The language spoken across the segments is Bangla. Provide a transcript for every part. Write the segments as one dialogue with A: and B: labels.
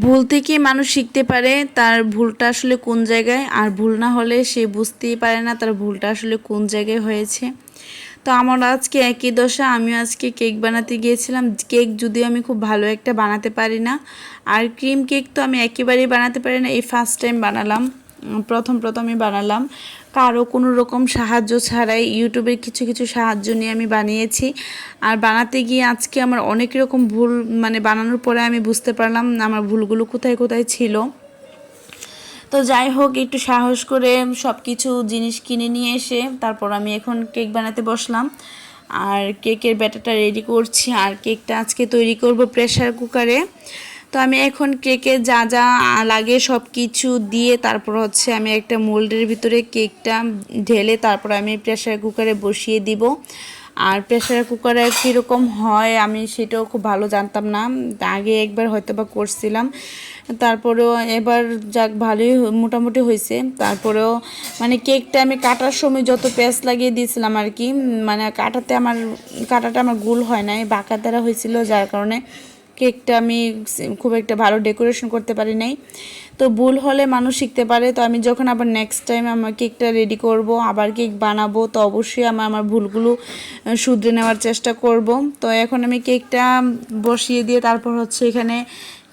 A: ভুল থেকে মানুষ শিখতে পারে তার ভুলটা আসলে কোন জায়গায়, আর ভুল না হলে সে বুঝতেই পারে না তার ভুলটা আসলে কোন জায়গায় হয়েছে। তো আমার আজকে একই দশা, আমিও আজকে কেক বানাতে গিয়েছিলাম। কেক যদিও আমি খুব ভালো একটা বানাতে পারি না, আর ক্রিম কেক তো আমি একেবারেই বানাতে পারি না। এই ফার্স্ট টাইম বানালাম, প্রথমই বানালাম, কারো কোনো রকম সাহায্য ছাড়াই ইউটিউবের কিছু কিছু সাহায্য নিয়ে আমি বানিয়েছি। আর বানাতে গিয়ে আজকে আমার অনেক রকম ভুল, মানে বানানোর পরে আমি বুঝতে পারলাম আমার ভুলগুলো কোথায় কোথায় ছিল। তো যাই হোক, একটু সাহস করে সব কিছু জিনিস কিনে নিয়ে এসে তারপর আমি এখন কেক বানাতে বসলাম। আর কেকের ব্যাটারটা রেডি করছি, আর কেকটা আজকে তৈরি করব প্রেসার কুকারে। তো আমি এখন কেকে যা যা লাগে সব কিছু দিয়ে তারপর হচ্ছে আমি একটা মোল্ডের ভিতরে কেকটা ঢেলে তারপর আমি প্রেসার কুকারে বসিয়ে দিব। আর প্রেসার কুকারে কীরকম হয় আমি সেটাও খুব ভালো জানতাম না, আগে একবার হয়তো বা করছিলাম, তারপরেও এবার যাক ভালোই মোটামুটি হয়েছে। তারপরেও মানে কেকটা আমি কাটার সময় যত পেঁয়াজ লাগিয়ে দিয়েছিলাম আর কি, মানে কাটাটা আমার গোল হয় নাই, বাঁকা দ্বারা হয়েছিল, যার কারণে কেকটা আমি খুব একটা ভালো ডেকোরেশন করতে পারি নাই। তো ভুল হলে মানুষ শিখতে পারে। তো আমি যখন আবার নেক্সট টাইম আমার কেকটা রেডি করব, আবার কেক বানাবো, তো অবশ্যই আমার ভুলগুলো শুধরে নেওয়ার চেষ্টা করব। তো এখন আমি কেকটা বসিয়ে দিয়ে তারপর হচ্ছে এখানে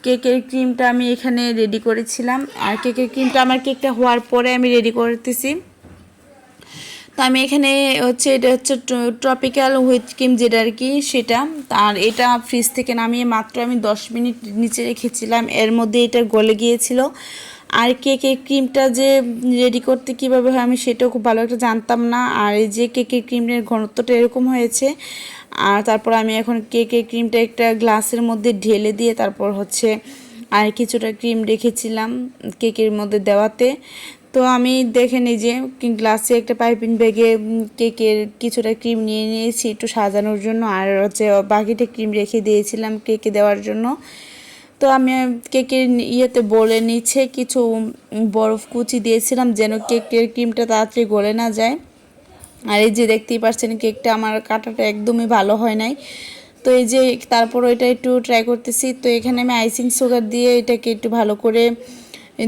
A: কেকের ক্রিমটা আমি এখানে রেডি করেছিলাম। আর কেকের ক্রিমটা আমার কেকটা হওয়ার পরে আমি রেডি করতেছি। তো আমি এখানে হচ্ছে এটা হচ্ছে ট্রপিক্যাল হুইপ ক্রিম যেটা আর কি সেটা। আর এটা ফ্রিজ থেকে নামিয়ে মাত্র আমি 10 মিনিট নিচে রেখেছিলাম, এর মধ্যে এটা গলে গিয়েছিল। আর কেকের ক্রিমটা যে রেডি করতে কীভাবে হয় আমি সেটাও খুব ভালো একটা জানতাম না। আর এই যে কেকের ক্রিমের ঘনত্বটা এরকম হয়েছে। আর তারপর আমি এখন কেকের ক্রিমটা একটা গ্লাসের মধ্যে ঢেলে দিয়ে তারপর হচ্ছে আর কিছুটা ক্রিম রেখেছিলাম কেকের মধ্যে দেওয়াতে। তো আমি দেখে নিই যে গ্লাসে একটা পাইপিং ব্যাগে কেকের কিছুটা ক্রিম নিয়ে নিয়েছি একটু সাজানোর জন্য, আর হচ্ছে বাকিটা ক্রিম রেখে দিয়েছিলাম কেকে দেওয়ার জন্য। তো আমি কেকের ইয়েতে বলে নিচ্ছে কিছু বরফ কুচি দিয়েছিলাম যেন কেকের ক্রিমটা তাড়াতাড়ি গলে না যায়। আর এই যে দেখতেই পাচ্ছেন কেকটা আমার কাটাটা একদমই ভালো হয় নাই। তো এই যে তারপর এটা একটু ট্রাই করতেছি। তো এখানে আমি আইসিং সুগার দিয়ে এটাকে একটু ভালো করে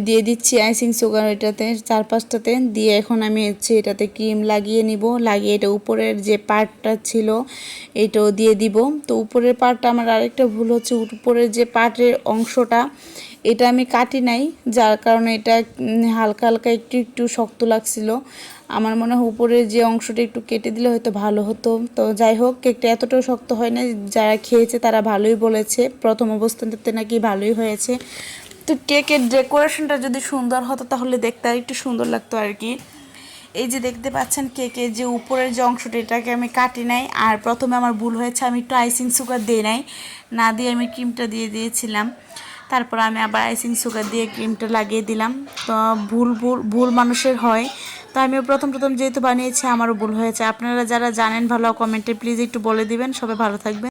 A: দিয়ে দিচ্ছি, আইসিং সুগার এটাতে 4-5টাতে দিয়ে এখন আমি হচ্ছে এটাতে ক্রিম লাগিয়ে নিব। লাগিয়ে এটা উপরের যে পার্টটা ছিল এটাও দিয়ে দিব। তো উপরের পার্টটা আমার আরেকটা ভুল হচ্ছে, উপরের যে পার্টের অংশটা এটা আমি কাটি নাই, যার কারণে এটা হালকা হালকা একটু একটু শক্ত লাগছিল। আমার মনে হয় উপরের যে অংশটা একটু কেটে দিলে হয়তো ভালো হতো। তো যাই হোক, কেকটা এতটাও শক্ত হয় না, যারা খেয়েছে তারা ভালোই বলেছে, প্রথম অবস্থাতে নাকি ভালোই হয়েছে। তো কেকের ডেকোরেশনটা যদি সুন্দর হতো তাহলে দেখতে আর একটু সুন্দর লাগতো আর কি। এই যে দেখতে পাচ্ছেন কেকের যে উপরের যে অংশটা এটাকে আমি কাটি নাই। আর প্রথমে আমার ভুল হয়েছে, আমি একটু আইসিং সুগার দিই নাই, না দিয়ে আমি ক্রিমটা দিয়ে দিয়েছিলাম। তারপর আমি আবার আইসিং সুগার দিয়ে ক্রিমটা লাগিয়ে দিলাম। তো ভুল মানুষের হয়। তো আমিও প্রথম যেহেতু বানিয়েছি আমারও ভুল হয়েছে। আপনারা যারা জানেন ভালো কমেন্টে প্লিজ একটু বলে দিবেন। সবাই ভালো থাকবেন।